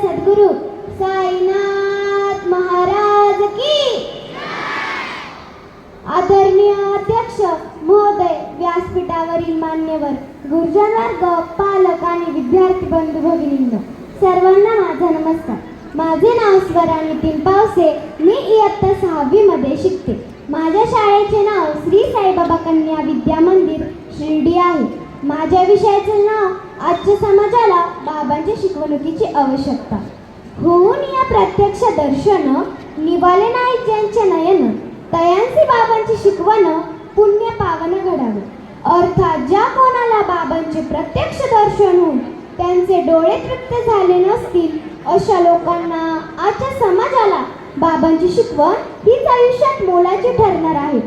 सद्गुरु साईनाथ महाराज की। आदरणीय अध्यक्ष महोदय, व्यासपीठावरील मान्यवर, गुरुजन वर्ग, पालक आणि विद्यार्थी बंधू भगिनींनो, सर्वांना माझा नमस्कार. माझे नाव स्वरा नितीन पावसे. मी इयत्ता 6वी मध्ये शिकते. माझ्या शाळेचे नाव श्री साईबाबा कन्या विद्या मंदिर शिर्डी आहे. माझ्या विषयाचे नाव आजच्या समाजाला बाबांच्या शिकवणुकीची आवश्यकता. होऊन या प्रत्यक्ष दर्शन निवाले नाही ज्यांचे नयन, तयांचे बाबांची शिकवण पुण्य पावन घडावे. अर्थात ज्या कोणाला बाबांचे प्रत्यक्ष दर्शन होऊन त्यांचे डोळे तृप्त झाले नसतील, अशा लोकांना आजच्या समाजाला बाबांची शिकवण हीच आयुष्यात मोलाची ठरणार आहे.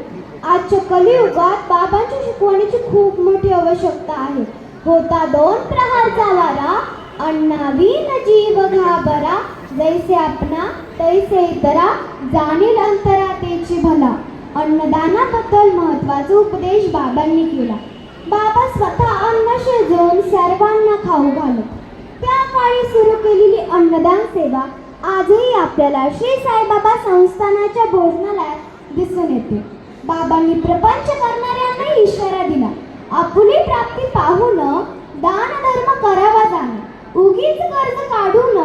आजच्या कलियुगात बाबांच्या शिकवणीची खूप मोठी आवश्यकता आहे. होता 2 प्रहारचा वारा, अन्नाविन जीव घाबरा, जैसे आपणा तैसे इतरा, जाणील अंतरा तेची भला. अन्नदानाबद्दल महत्त्वाचा उपदेश बाबांनी केला. बाबा स्वतः अन्न शिजवून सर्वांना खाऊ घालत. त्या काळी सुरू केलेली अन्नदान सेवा आजही आपल्याला श्री साईबाबा संस्थानाच्या भोजनालयात दिसून येते. बाबांनी प्रपंच करणाऱ्यांना इशारा दिला. आपुली प्राप्ती पाहून दान धर्म करावा जाणे, उगीच कर्ज काढून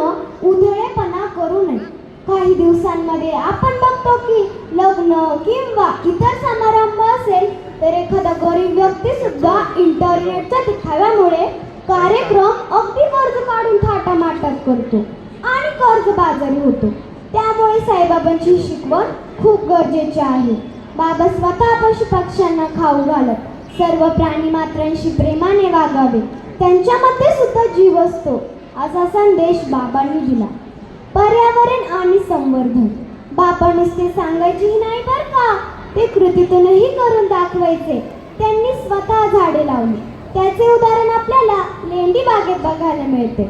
उधळेपणा करू नये. काही दिवसांमध्ये आपण बघतो की लग्न किंवा इतर समारंभ असेल तर एखादा गरीब व्यक्ती सुद्धा इंटरनेटच्या दिखाव्यामुळे कार्यक्रम अगदी कर्ज काढून थाटामाटात करतो आणि कर्जबाजारी होतो. त्यामुळे साईबाबांची शिकवण खूप गरजेची आहे. बाबा स्वतः पशुपक्ष्यांना खाऊ घालत. सर्व प्राणी मात्रांशी प्रेमाने वागावे, त्यांच्यामध्ये सुद्धा जीव असतो, असा संदेश बाबांनी दिला. पर्यावरण आणि संवर्धन. बाबा नुसते सांगायचेही नाही बरं का, ते कृतीतूनही करून दाखवायचे. त्यांनी स्वतः झाडे लावली. त्याचे उदाहरण आपल्याला लेंडी बागेत बघायला मिळते.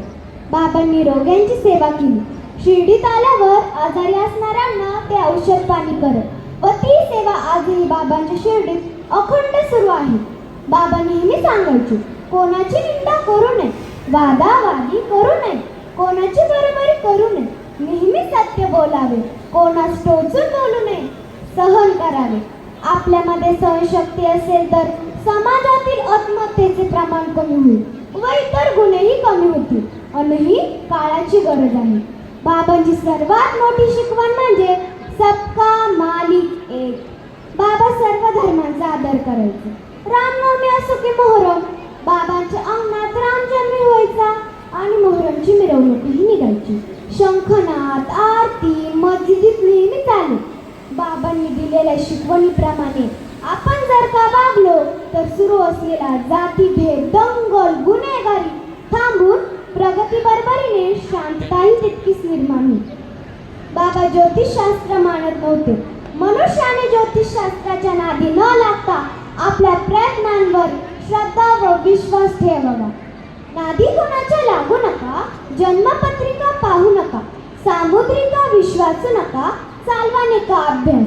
बाबांनी रोग्यांची सेवा केली. शिर्डीत आल्यावर आजारी असणाऱ्यांना ते औषध पाणी करत व ती सेवा आजही बाबांच्या शिर्डीत अखंड सुरू आहे. बाबा नेहमी सांगायचे, कोणाची निंदा करू नये, वादावादी करू नये, कोणाची बरोबरी करू नये, नेहमी सत्य बोलावे, कोणास टोचून बोलू नये, सहन करावे. आपल्यामध्ये सहनशक्ती असेल तर समाजातील आत्महत्येचे प्रमाण कमी होईल व इतर गुन्हेही कमी होतील. आणि ही काळाची गरज आहे. बाबांची सर्वात मोठी शिकवण म्हणजे सबका मालिक एक. बाबा सर्व धर्मांचा आदर करायचे. रामनवमी असो की मोहरम, बाबांच्या अंगणात रामजन्मी व्हायचा आणि मोहरमची मिरवणूकही निघायची. शंखनाद, आरती मस्जिदीत नेहमी चालू. बाबांनी दिलेल्या शिकवणीप्रमाणे आपण जर का वागलो तर सुरू असलेला जातीभेद, दंगल, गुन्हेगारी थांबून प्रगती बरोबरीने शांतताही तितकीच निर्माण होईल. बाबा ज्योतिषशास्त्र मानत नव्हते. मनुष्याने ज्योतिषशास्त्राच्या नादी न लागता आपल्या प्रयत्नांवर श्रद्धा व विश्वास ठेवावा. नादी कोणाच्या लागू नका, जन्मपत्रिका पाहू नका, सामुद्रिका विश्वासू नका, चालवाने का अभ्यास.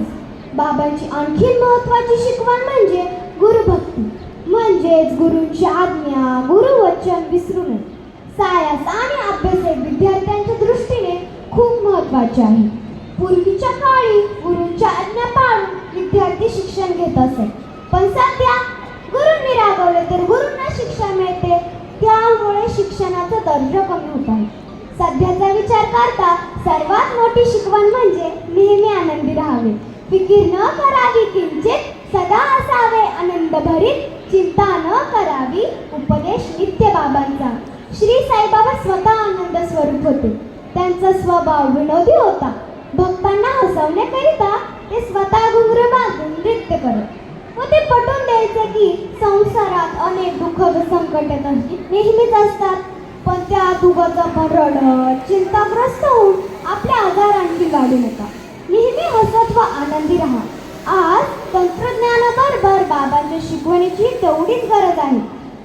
बाबांची आणखी महत्त्वाची शिकवण म्हणजे गुरुभक्ती, म्हणजेच गुरूंची आज्ञा, गुरुवचन विसरू नये. सायास आणि अभ्यास हे विद्यार्थ्यांच्या दृष्टीने खूप महत्त्वाचे आहे. पूर्वीच्या काळी गुरूंच्या आज्ञा पाळून विद्यार्थी शिक्षण घेत असे, पण सध्या गुरूंनी रागवले तर गुरूंना शिक्षा मिळते. त्यामुळे शिक्षणाचा दर्जा कमी होत आहे. सध्याचा विचार करता सर्वात मोठी शिकवण म्हणजे नेहमी आनंदी राहावे, फिकीर न करावी किंचित, सदा असावे आनंद भरीत, चिंता न करावी. उपदेश नित्य बाबांचा. श्री साईबाबा स्वतः आनंद स्वरूप होते. त्यांचा स्वभाव विनोदी होता. भक्तांना हसवण्याकरिता ते स्वतः घुंगरू बांधून नृत्य करत व ते पटवून द्यायचे की संसारात अनेक दुःख व संकट नेहमीच असतात, पण त्यात उगाच आपण रडत चिंताग्रस्त होऊन आपल्या आजारांची गाडी नका. नेहमी हसत व आनंदी राहा. आज तंत्रज्ञानाबरोबर बाबांच्या शिकवणीची तेवढीच गरज आहे.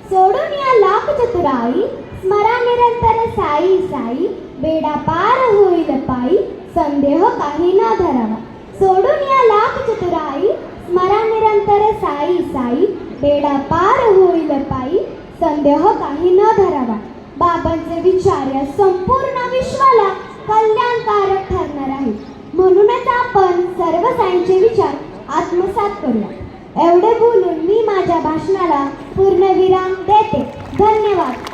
सोडून या लाख चतुराई, स्मरा निरंतर साई साई, बेडा पार होईल पायी, संदेह काही न धरावा. सोडून या लाख चतुराई, स्मरा निरंतर साई साई, बेडा पार होईल पायी, संदेह काही न धरावा. बाबांचे विचार या संपूर्ण विश्वाला कल्याणकारक ठरणार आहे. म्हणूनच आपण सर्व साईंचे विचार आत्मसात करूया. एवढे बोलून मी माझ्या भाषणाला पूर्णविराम देते. धन्यवाद.